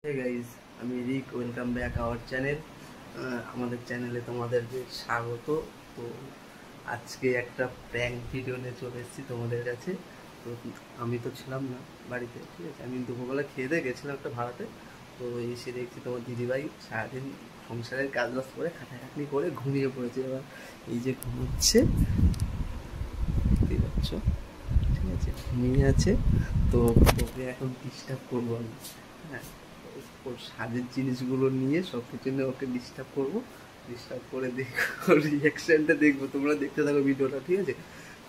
হে guys, আমি Rick. Welcome back our channel. আমাদের চ্যানেলে তোমাদেরকে স্বাগত। তো আজকে একটা প্র্যাঙ্ক ভিডিও নিয়ে চলে এসেছি তোমাদের কাছে। তো আমি তো ছিলাম না বাড়িতে, ঠিক আছে। আমি দুপুরবেলা খেয়ে দিয়ে গেছিলাম একটা ভাড়াতে। তো এসে দেখছি তোমার দিদিভাই সারাদিন সংসারের কাজ বাজ করে খাটাখাটনি করে ঘুমিয়ে পড়েছে। এবার এই যে ঘুমোচ্ছে, দেখতেই পাচ্ছ, ঠিক আছে, ঘুমিয়ে আছে। তো ওকে এখন ডিস্টার্ব করবো আমি। হ্যাঁ, ওর সাজের জিনিসগুলো নিয়ে সব কিছু নিয়ে ওকে ডিস্টার্ব করবো। ডিস্টার্ব করে দেখবো ওর রিয়াকশানটা, দেখবো। তোমরা দেখতে থাকো ভিডিওটা, ঠিক আছে।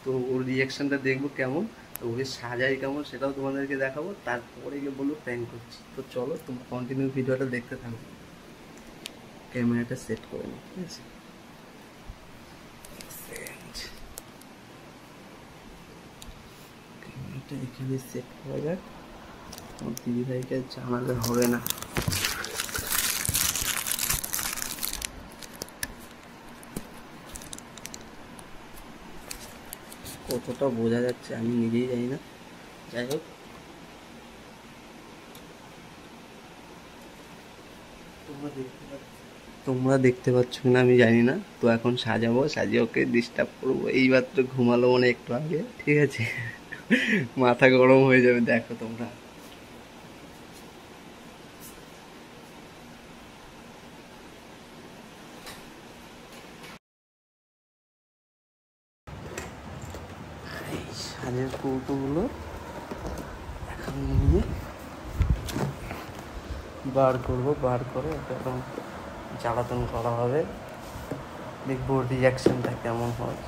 তো ওর রিয়াকশানটা দেখবো কেমন, তো ওকে সাজাই কেমন সেটাও তোমাদেরকে দেখাবো। তারপরে গিয়ে বলবো প্র্যাঙ্ক করছি। তো চলো তোমরা কন্টিনিউ ভিডিওটা দেখতে থাকো। ক্যামেরাটা সেট করে নিই, ঠিক আছে। ক্যামেরাটা এখানে সেট করা যাক। আমার দিদিভাইকে জানালে হবে না। কতটা বোঝা যাচ্ছে আমি নিজেই জানি না। যাই হোক, তোমরা দেখতে পাচ্ছ না আমি জানি না। তো এখন সাজাবো, সাজিয়ে ওকে ডিস্টার্ব করবো। এইবার তো ঘুমালো মানে একটু আগে, ঠিক আছে। মাথা গরম হয়ে যাবে, দেখো তোমরা। এই সাজের কৌটোগুলো এখন নিয়ে বার করবো। বার করে ওকে এখন জ্বালাতন করা হবে। দেখবো রিয়াকশনটা কেমন হয়।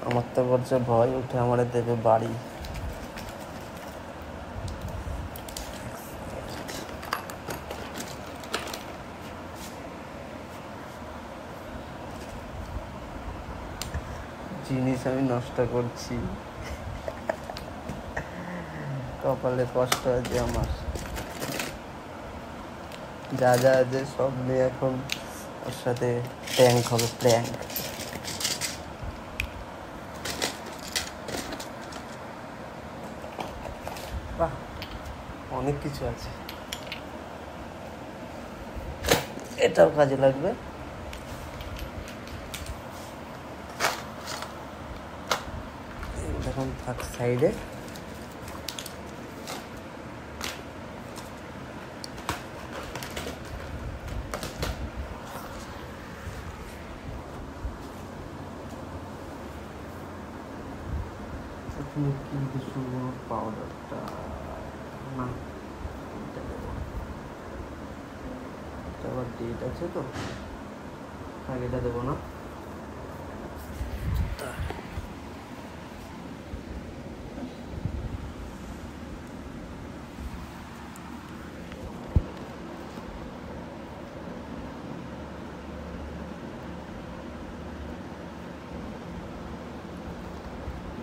আমার তো বলছে ভয় উঠে আমার দেবে বাড়ি। জিনিস আমি নষ্ট করছি, কপালে কষ্ট আছে আমার। যা যা আছে সব নিয়ে এখন ওর সাথে প্র্যাঙ্ক হবে, প্র্যাঙ্ক। বাহ, অনেক কিছু আছে, এটাও কাজে লাগবে। এখন থাক সাইডে। এখানে কি শুধু পাউডারটা না, এটা দেবো। এটা আবার ডেট আছে, তো আগেটা দেবো না।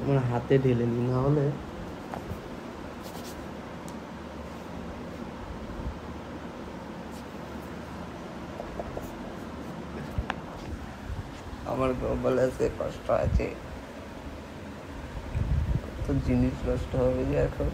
আমার হাতে ঢেলে নি, না হলে আমার কপালে আছে, কষ্ট আছে। তো জিনিস নষ্ট হবে যে এখন।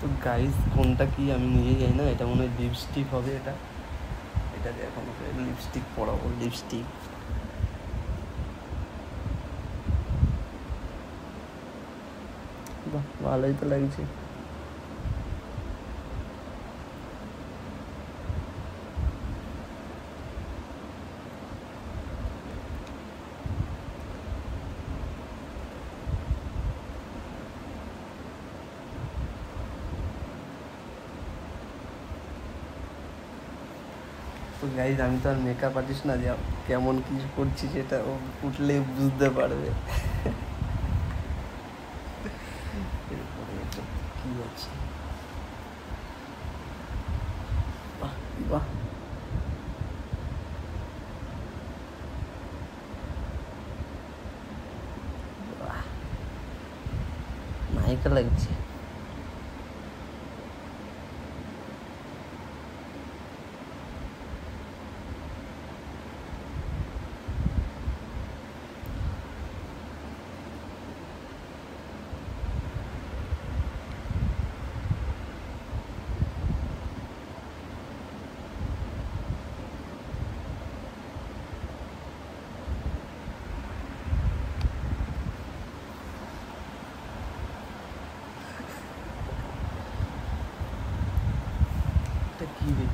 তো গাইস, কোনটা কি আমি নিজেই জানি না। এটা মনে হয় লিপস্টিক হবে। এটা এটা দিয়ে এখন লিপস্টিক পরাবো, লিপস্টিক। বাহ, ভালোই তো লাগছে। তো গাইজ, আমি তো আর মেকআপ আর্টিস্ট না যে কেমন কি করছি সেটা ও উঠলে বুঝতে পারবে। এরপরে এটা কি আছে, বাহ, নায়িকা লাগছে। কি রে,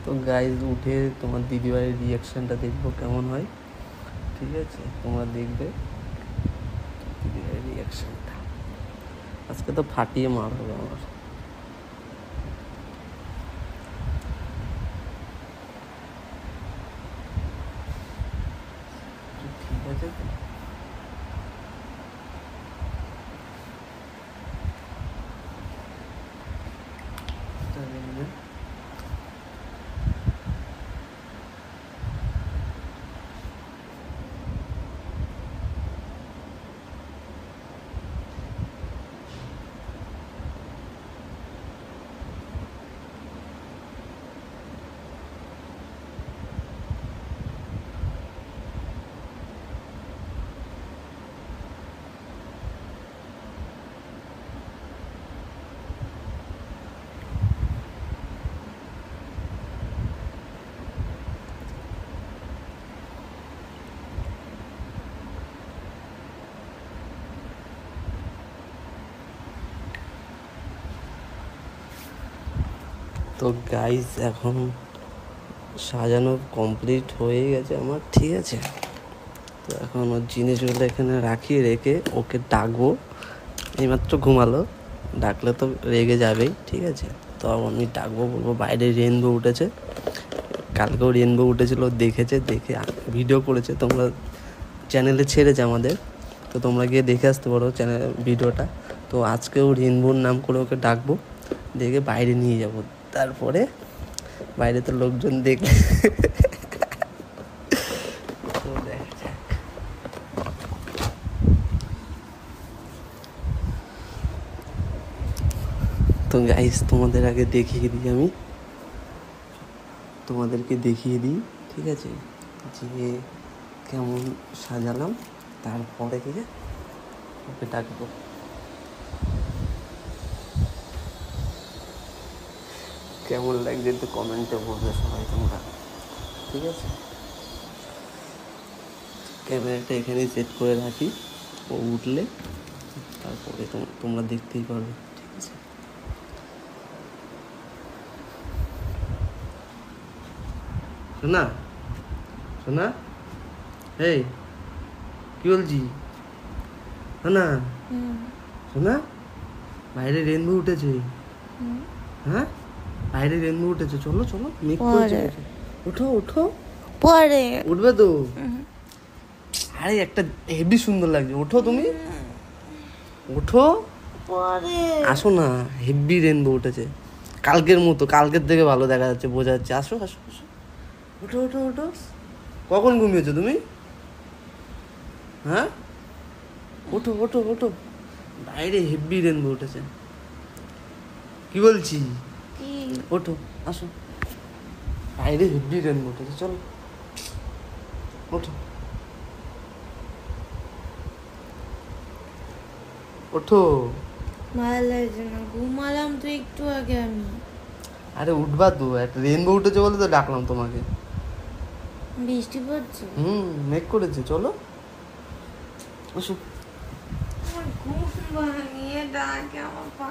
তো গাইজ উঠে তোমার দিদিভাইয়ের রিয়াকশানটা দেখবো কেমন হয়, ঠিক আছে? তোমরা দেখবে দিদিভাইয়ের রিয়াকশানটা, আজকে তো ফাটিয়ে মার হবে আমার। ঠিক আছে তো? তো গাইজ এখন সাজানো কমপ্লিট হয়ে গেছে আমার, ঠিক আছে? তো এখন ওর জিনিসগুলো এখানে রেখে ওকে ডাকবো। এইমাত্র ঘুমালো, ডাকলে তো রেগে যাবেই, ঠিক আছে? তো আমি ডাকবো, বলবো বাইরে রেনবো উঠেছে, কালকেও রেনবো উঠেছিল, দেখেছে, দেখে ভিডিও করেছে, তোমরা চ্যানেলে ছেড়েছে আমাদের, তো তোমরা গিয়ে দেখে আসতে পারো চ্যানেল ভিডিওটা। তো আজকেও রেনবোর নাম করে ওকে ডাকবো, দেখে বাইরে নিয়ে যাব, তারপরে বাইরে তো লোকজন দেখলে তো গাইস তোমাদের আগে দেখিয়ে দিই, আমি তোমাদেরকে দেখিয়ে দিই, ঠিক আছে, যে কেমন সাজালাম, তারপরে গিয়ে ওকে ডাকবো। কেমন লাগছে একটু কমেন্টে বলবে সবাই তোমরা, ঠিক আছে? ক্যামেরাটা এখানেই সেট করে রাখি, ও উঠলে তারপরে তোমরা দেখতেই পারবে, ঠিক আছে? শোনা, শোনা, এই কি বলছি শোনা, শোনা, বাইরে রেনবো উঠেছে। হ্যাঁ, বাইরে রেনবো উঠেছে, চলো চলো, মেঘ করেছে, ওঠো ওঠো, পরে উঠবে তো। আরে একটা হেভি সুন্দর লাগছে, ওঠো তুমি, ওঠো, পরে আসো না, হেভি রেনবো উঠেছে, কালকের মতো, কালকের থেকে ভালো দেখা যাচ্ছে, বোঝা যাচ্ছে। আসো আসো আসো, ওঠো ওঠো ওঠো। কখন ঘুমিয়েছো তুমি? হ্যাঁ, ওঠো ওঠো ওঠো, বাইরে হেভি রেনবো উঠেছে, কি বলছি? কি ওঠো, আসো। বাইরে হেভি রেনবো উঠেছে, চলো ওঠো। ওঠো। ভালো লাগছে না, ঘুমালাম তো একটু আগে আমি। আরে উঠবা তো, একটা রেনবো উঠেছে বলে তো ডাকলাম তোমাকে। বৃষ্টি পড়ছে। মেঘ করেছে, চলো আসো। আমার ঘুম ভাঙিয়ে ডাকে আমার পা।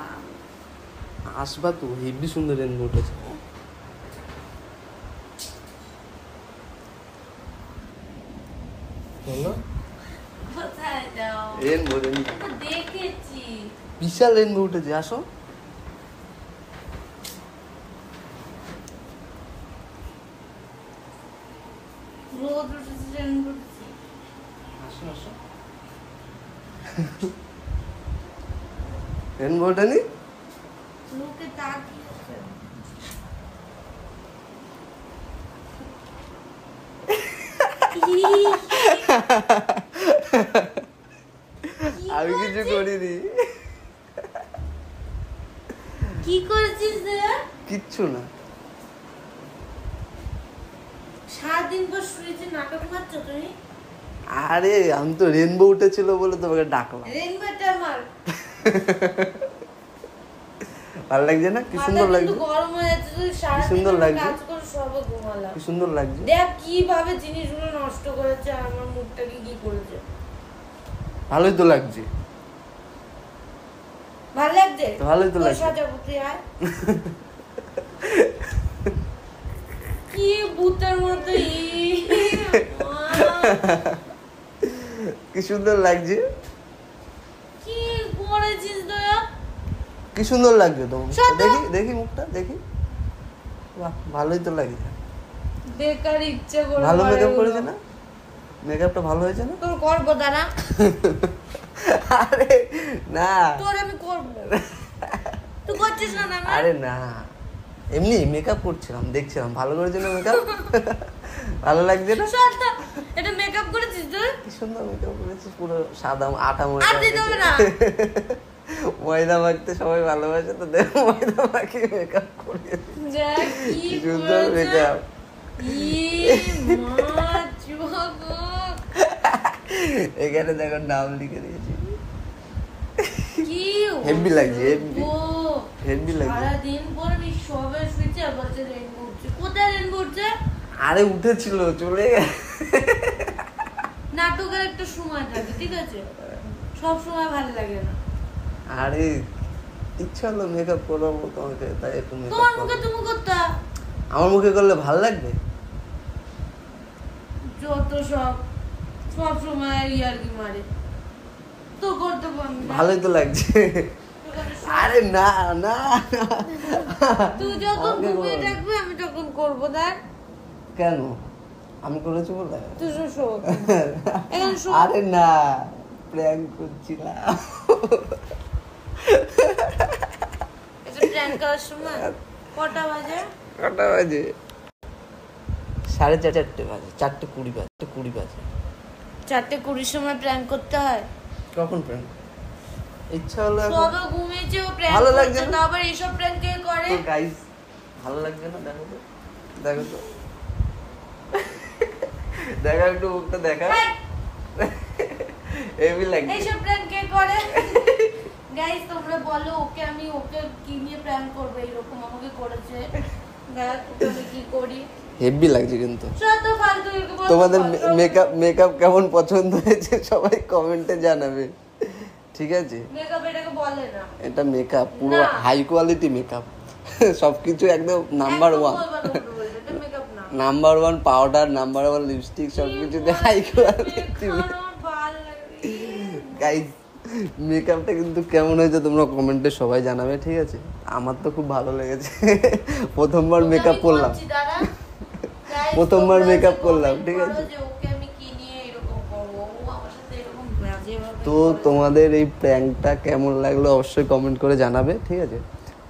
আসবা তো, হেভি সুন্দর রেনবো উঠেছে। চলো। কোথায় যাও? রেনবো দেখেছি বিশাল রেনবো উঠেছে, আসো। রোদ উঠেছে, রেনবো উঠেছে। আসো আসো। রেনবো ওঠেনি? লোকে তাকিয়েছে। আমি কিছু করিনি। কি করেছিস রে? কিচ্ছু না। সারাদিন পর শুয়েছি, নাটক মারছো তুমি? আরে আমি তো রেনবো উঠেছিল বলে তোমাকে ডাকলাম। রেনবোটা আমার ভালো লাগছে না? কি সুন্দর লাগছে। গরম হয়ে যাচ্ছে, তুই সারাদিন সুন্দর লাগছে। কাজ করে সব ঘুমালাম। কি সুন্দর লাগছে। দেখ কিভাবে জিনিসগুলো নষ্ট করেছে, আর আমার মুখটাকে কি করেছে। ভালোই তো লাগছে। ভালো লাগছে? ভালোই তো কই লাগছে। সাজাবো তুই আয়। কি ভূতের মতো কি সুন্দর লাগছে। কি করেছিস তোরা? কি সুন্দর লাগছে তোমার। সত্য? দেখি দেখি মুখটা দেখি। বাহ, ভালোই তো লাগছে। বেকার ইচ্ছে করে ভালো করে মেকআপ এগুলো। করেছে না? মেকআপটা ভালো হয়েছে না? তোর করবো দাঁড়া। আরে না। তোর আমি করবো। তুই করছিস না না? আরে না, এমনি মেকআপ করছিলাম, দেখছিলাম ভালো করেছে না মেকআপ। ভালো লাগছে না? সত্য, এটা মেকআপ করেছিস তুই? কি সুন্দর মেকআপ করেছিস, পুরো সাদা আটা ময়দা। আর দিতে হবে না। ময়দা মাখতে সবাই ভালোবাসে, তো দেখো ময়দা মাখিয়ে মেকআপ করিয়ে দিয়েছে। যা কি কি সুন্দর করেছে। মেকআপ। মা চুয়াগো। এখানে দেখো নাম লিখে দিয়েছি। কি হেভি লাগছে, হেভি। ও হেভি লাগছে। সারাদিন পর আমি সবে শুয়েছি, আর বলছে রেনবো উঠছে। কোথায় রেনবো উঠছে? আরে উঠেছিল, চলে গেছে। নাটকের একটা সময় থাকে, ঠিক আছে? সব সময় ভালো লাগে না। আরে ইচ্ছা হলো মেকআপ করাবো তোমাকে, তাই একটু তোমার মেকআপ মুখে তুমি করতে। আমার মুখে করলে ভালো লাগবে? যত সব সব সময় ইয়ার কি মারে তো করতে পারবি না। ভালোই তো লাগছে। আরে না না, তুই যখন আমাকে ঘুমিয়ে বল। থাকবি আমি তখন করবো। দেখ কেন আমি করেছি বলে? তুই শো এখন শো। আরে না, প্র্যাঙ্ক করছিলাম। এটা প্ল্যান করার সময় কটা বাজে? কটা বাজে? 4:30 বাজে, 4:20 বাজে, 4:20 বাজে। 4:20 সময় প্ল্যান করতে হয়? কখন প্র্যাঙ্ক? ইচ্ছা হলো এখন। সবে ঘুমিয়েছে ও প্ল্যান ভালো করছে, লাগছে না? তো আবার এইসব প্ল্যান কে করে? তো গাইস ভালো লাগছে না? দেখো তো, দেখো তো, দেখা একটু মুখটা দেখা। হেই, হেভি লাগছে। এইসব প্ল্যান কে করে? গাইস তোমরা বলো, ওকে কি নিয়ে প্ল্যান করবে? এরকম আমাকে করেছে, দেখ ওকে আমি কি করি। হেভি লাগছে কিন্তু। শত ফালতু এরকম বলো, তোমাদের ফালতু। মেকআপ কেমন পছন্দ হয়েছে সবাই কমেন্টে জানাবে, ঠিক আছে? মেকআপ এটাকে বলে না। এটা মেকআপ পুরো না। High quality makeup. সবকিছু একদম নাম্বার একদম 1। বলবা না, বলবে, এটা মেকআপ না। নাম্বার 1 পাউডার, নাম্বার 1 লিপস্টিক, সবকিছুতে হাই কোয়ালিটি। আমার ভালো লাগে। গাইস মেকআপটা কিন্তু কেমন হয়েছে তোমরা কমেন্টে সবাই জানাবে, ঠিক আছে? আমার তো খুব ভালো লেগেছে। প্রথমবার ওকে মেকআপ আমি করলাম, করছি, দাঁড়া। Guys, প্রথমবার তোমরা makeup যে করলাম, comment ঠিক করো আছে? যে ওকে আমি কি নিয়ে এরকম করবো, ও আমার সাথে এরকম বাজেভাবে তো করে। তোমাদের এই প্র্যাঙ্কটা কেমন লাগলো অবশ্যই কমেন্ট করে জানাবে, ঠিক আছে?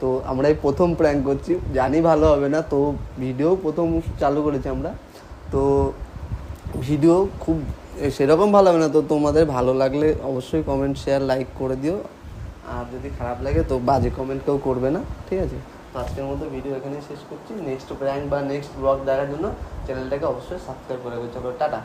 তো আমরা এই প্রথম প্র্যাঙ্ক করছি, জানি ভালো হবে না, তো ভিডিও প্রথম চালু করেছি আমরা, তো ভিডিও খুব সেরকম ভালো হবে না, তো তোমাদের ভালো লাগলে অবশ্যই কমেন্ট শেয়ার লাইক করে দিও, আর যদি খারাপ লাগে তো বাজে কমেন্ট কেউ করবে না, ঠিক আছে? তো আজকের মতো ভিডিও এখানেই শেষ করছি। নেক্সট প্র্যাঙ্ক বা নেক্সট ব্লগ দেখার জন্য চ্যানেলটাকে অবশ্যই সাবস্ক্রাইব করে রাখবে। চলো টাটা।